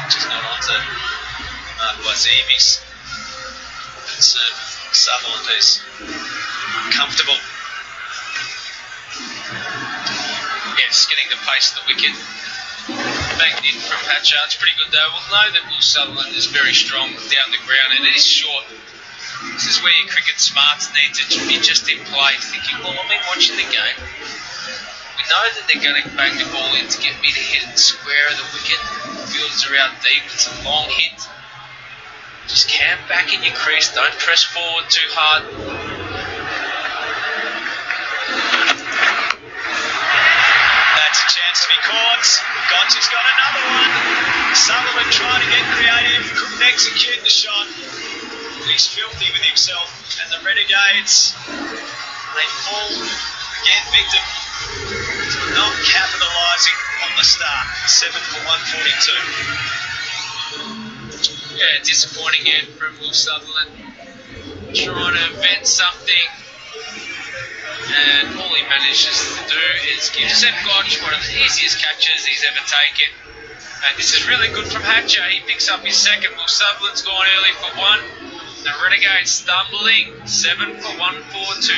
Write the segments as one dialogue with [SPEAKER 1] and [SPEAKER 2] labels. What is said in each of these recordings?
[SPEAKER 1] Just not onto Mark Wazimis. Concerned with Sutherland, who's comfortable. Yes, getting the pace of the wicket. Banked in from Hatcher. It's pretty good though. We'll know that Will Sutherland is very strong down the ground, and it is short. This is where your cricket smarts need to be just in play, thinking, well, I've been watching the game. We know that they're going to bang the ball in to get me to hit the square of the wicket. The fielders are out deep. It's a long hit. Just camp back in your crease. Don't press forward too hard. That's a chance to be caught. Gotcha's got another one. Sutherland trying to get creative. Couldn't execute the shot. He's filthy with himself. And the Renegades, they fall again victim to not capitalising on the start. 7 for 142. Yeah, disappointing end from Will Sutherland. Trying to invent something. And all he manages to do is give Seb Gotch one of the easiest catches he's ever taken. And this is really good from Hatcher. He picks up his second. Will Sutherland's gone early for one. The Renegades stumbling. 7 for 142.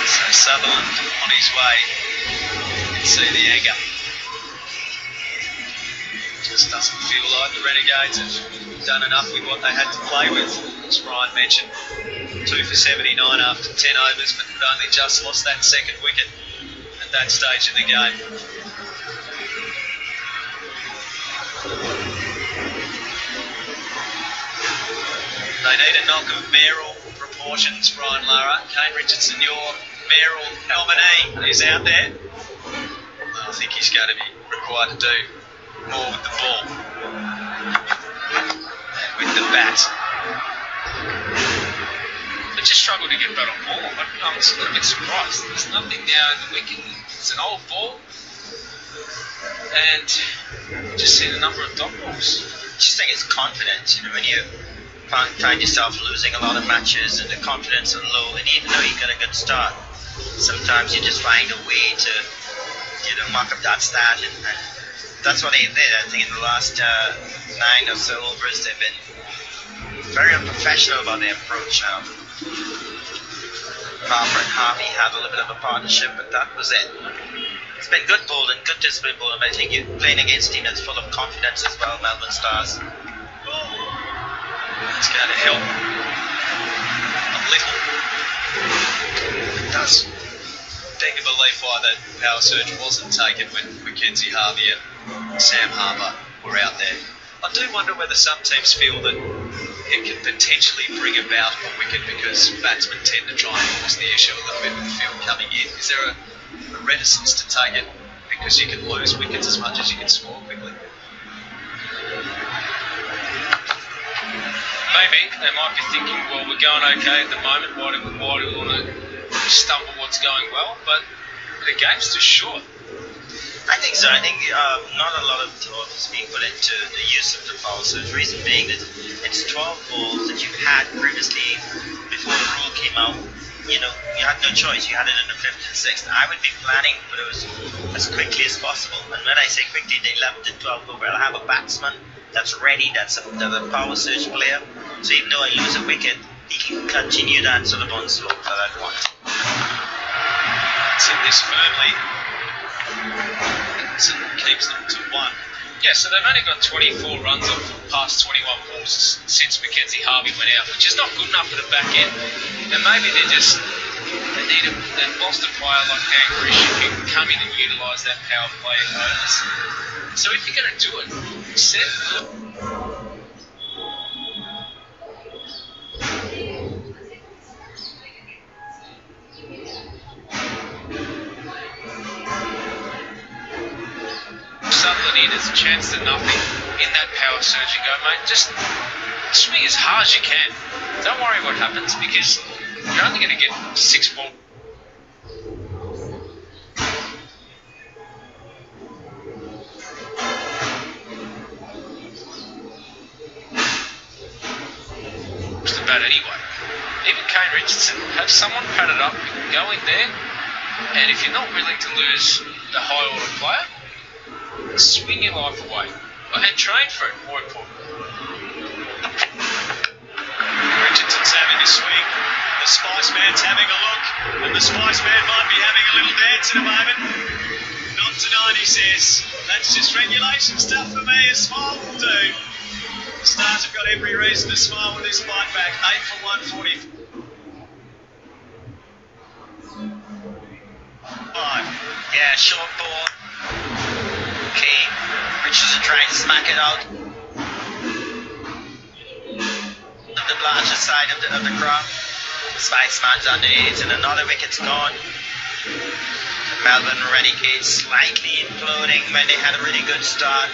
[SPEAKER 1] So Sutherland on his way. You can see the anger. Just doesn't feel like the Renegades have done enough with what they had to play with. As Ryan mentioned, 2 for 79 after 10 overs, but had only just lost that second wicket at that stage of the game. They need a knock of mayoral proportions, Brian Lara. Kane Richardson, your mayoral nominee, is out there. I think he's going to be required to do more with the ball and with the bat. They just struggle to get that on ball. I'm just a little bit surprised. There's nothing now in the wicket. It's an old ball, and I've just seen a number of dot balls.
[SPEAKER 2] I just think it's confidence. You know, when you find yourself losing a lot of matches and the confidence is low, and even though you got a good start, sometimes you just find a way to, muck up that stat, and that's what they did. I think in the last 9 or so overs, they've been very unprofessional about their approach now. Harper and Harvey had a little bit of a partnership, but that was it. It's been good bowling, good disciplined bowling, but I think you're playing against a team that's full of confidence as well, Melbourne Stars.
[SPEAKER 1] It's going to help a little. It does beg a belief why that power surge wasn't taken when Mackenzie Harvey and Sam Harper were out there. I do wonder whether some teams feel that it can potentially bring about a wicket because batsmen tend to try and force the issue a little bit with the field coming in. Is there a reticence to take it because you can lose wickets as much as you can score quickly? Maybe they might be thinking, well, we're going okay at the moment. Why do we want to stumble what's going well? But the game's too short.
[SPEAKER 2] I think so. I think not a lot of thought is being put into the use of the power surge. The reason being that it's 12 balls that you had previously before the rule came out. You had no choice. You had it in the 5th and 6th. I would be planning for those as quickly as possible. And when I say quickly, the 11th and 12th over, I'll have a batsman that's ready, that's a power surge player. So even though I lose a wicket, he can continue that sort of onslaught that I want.
[SPEAKER 1] It's in this firmly. Keeps them to 1. Yeah, so they've only got 24 runs off past 21 balls since Mackenzie Harvey went out, which is not good enough for the back end. And maybe they need a monster player like Dan Grish who can come in and utilise that power play at moments. So if you're going to do it, set Sutherland in as a chance to nothing in that power surge and go, mate, just swing as hard as you can. Don't worry what happens because you're only going to get 6 balls. Just about anyway. even Kane Richardson, have someone pad it up. You can go in there, and if you're not willing to lose the high order player, swing your life away. And train for it, more importantly.
[SPEAKER 3] Richardson's having a swing. The Spice Man's having a look. And the Spice Man might be having a little dance in a moment. Not tonight, he says. That's just regulation stuff for me. A smile will do. The Stars have got every reason to smile with this fight back. 8 for 140.
[SPEAKER 2] Yeah, short ball. Kane. Richardson trying to smack it out. The Blanchard side of the crowd. Spice Man's underneath, and another wicket's gone. The Melbourne Renegades slightly imploding when they had a really good start.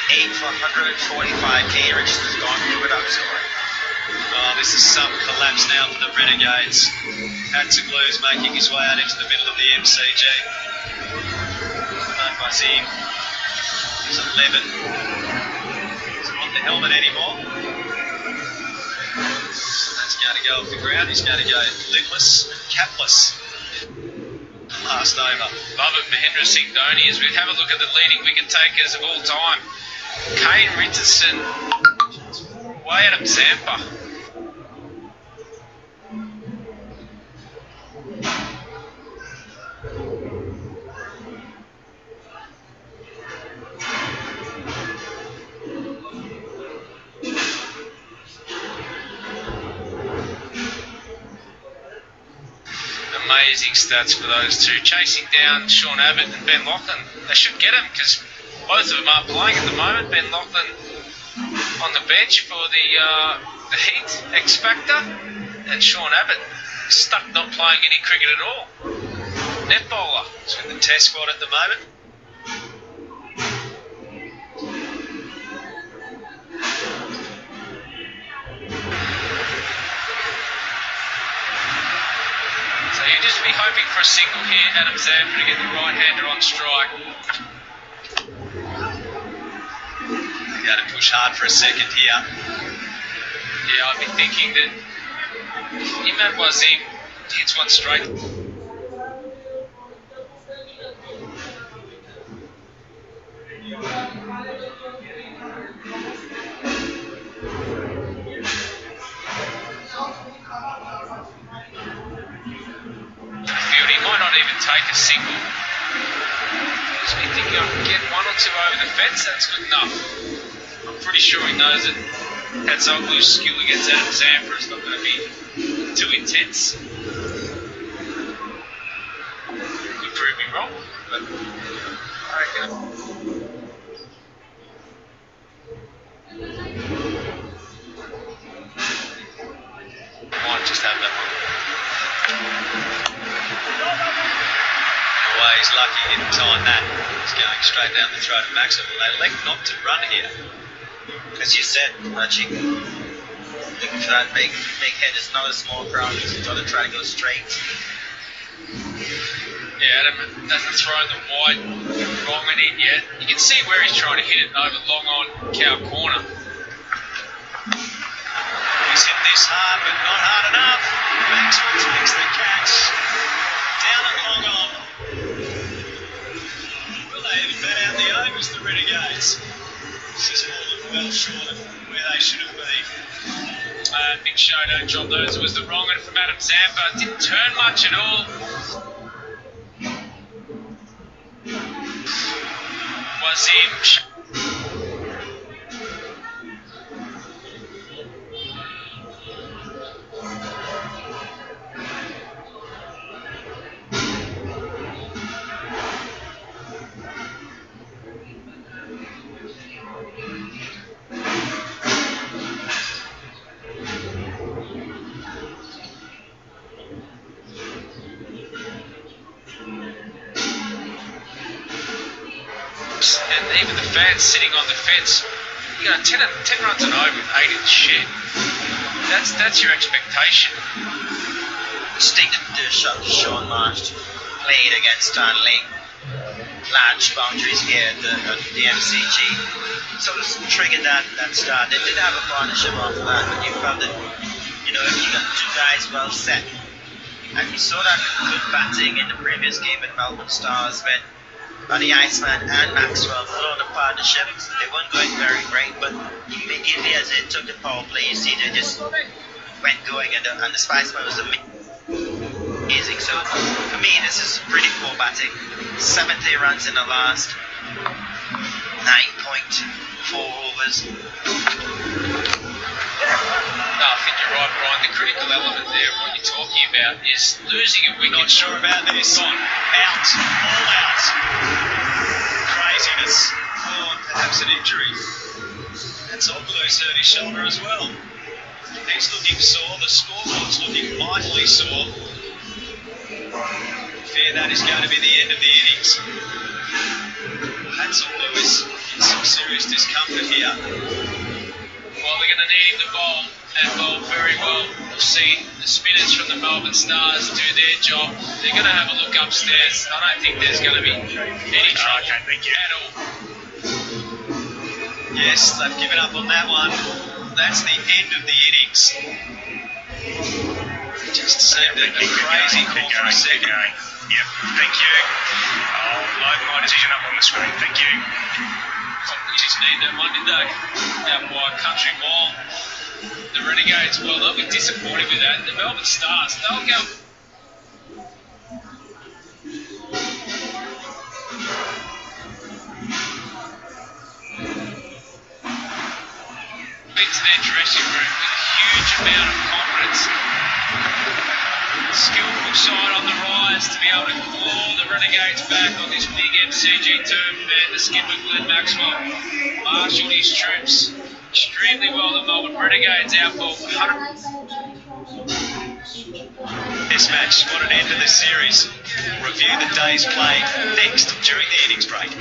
[SPEAKER 2] 8 for 145. Kane Richardson's gone through without scoring.
[SPEAKER 3] Oh, this is some collapse now for the Renegades. Hatzaglu's making his way out into the middle of the MCG. Bazim is 11. Doesn't want the helmet anymore. That's going to go off the ground. He's going to go lidless and capless. Last over.
[SPEAKER 1] Love it, Mahendra Singh Dhoni. As we have a look at the leading wicket takers of all time, Kane Richardson, way Adam Zampa. Amazing stats for those two. Chasing down Sean Abbott and Ben Lachlan. They should get him because both of them aren't playing at the moment. Ben Lachlan on the bench for the Heat X Factor, and Sean Abbott stuck not playing any cricket at all. Net bowler.
[SPEAKER 3] He's in the test squad at the moment.
[SPEAKER 1] So you just be hoping for a single here, Adam Zampa, to get the right-hander on strike.
[SPEAKER 3] He's going to push hard for a second here.
[SPEAKER 1] Yeah, I'd be thinking that Imad Wazim hits one straight. Might not even take a single. Just be thinking I can get one or two over the fence, that's good enough. I'm pretty sure he knows that Hatzaglu's skill against Adam Zampa is not going to be too intense. Could prove me wrong, but I reckon. Might just have that one.
[SPEAKER 3] He's lucky he didn't time that. He's going straight down the throat of Maxwell. They elect not to run here.
[SPEAKER 2] As you said, Archie, looking for that big head is not a small crowd. He's got to try to go straight.
[SPEAKER 1] Yeah, Adam hasn't thrown the wide wrong one in yet. You can see where he's trying to hit it over long on cow corner.
[SPEAKER 3] He's hit this hard, but not hard enough. Maxwell takes the catch. Down at long on. They even bet out the overs, the Renegades. This is more than well short of where they should have been.
[SPEAKER 1] Big show, don't drop those. It was the wrong one from Adam Zampa. Didn't turn much at all. Wazim. And even the fans sitting on the fence, 10 runs and over with 8 in the shed. That's your expectation.
[SPEAKER 2] Distinctive shot of Sean Marsh played against Stanley. Large boundaries here at the MCG. So this triggered that start. They did have a partnership after that, but you felt that, you got two guys well set. And we saw that good batting in the previous game at Melbourne Stars when the Iceman and Maxwell put on a partnership. They weren't going very great, but immediately as they took the power play, you see they just went going, and the Spiceman was amazing. So for me, this is pretty poor batting. 70 runs in the last 9.4 overs.
[SPEAKER 1] No, I think you're right, Brian. The critical element there, what you're talking about, is losing a wicket.
[SPEAKER 3] Not sure about this. Out, all out. Craziness. Oh, and perhaps an injury. That's Oglu's hurt his shoulder as well. He's looking sore. The scoreboard's looking mightily sore. Fear that is going to be the end of the innings. That's Oglu is in some serious discomfort here.
[SPEAKER 1] Well, they're going to need him to bowl, and bowl very well. We'll see the spinners from the Melbourne Stars do their job. They're going to have a look upstairs. I don't think there's going to be any trouble at all.
[SPEAKER 3] Yes, they've given up on that one. That's the end of the innings. Just seemed a crazy call for a second.
[SPEAKER 4] Yep, thank you. I'll load my decision up on the screen. Thank you.
[SPEAKER 1] We just need that one, didn't they? Out by a country mile. The Renegades, well, they'll be disappointed with that. The Melbourne Stars, they'll go. Into their dressing room with a huge amount of confidence. Skillful side on the rise to be able to claw the Renegades back on this big MCG turf, and the skipper Glenn Maxwell marshalled his troops extremely well. The Melbourne Renegades outball 100.
[SPEAKER 3] This match, what an end to this series. Review the day's play next during the innings break.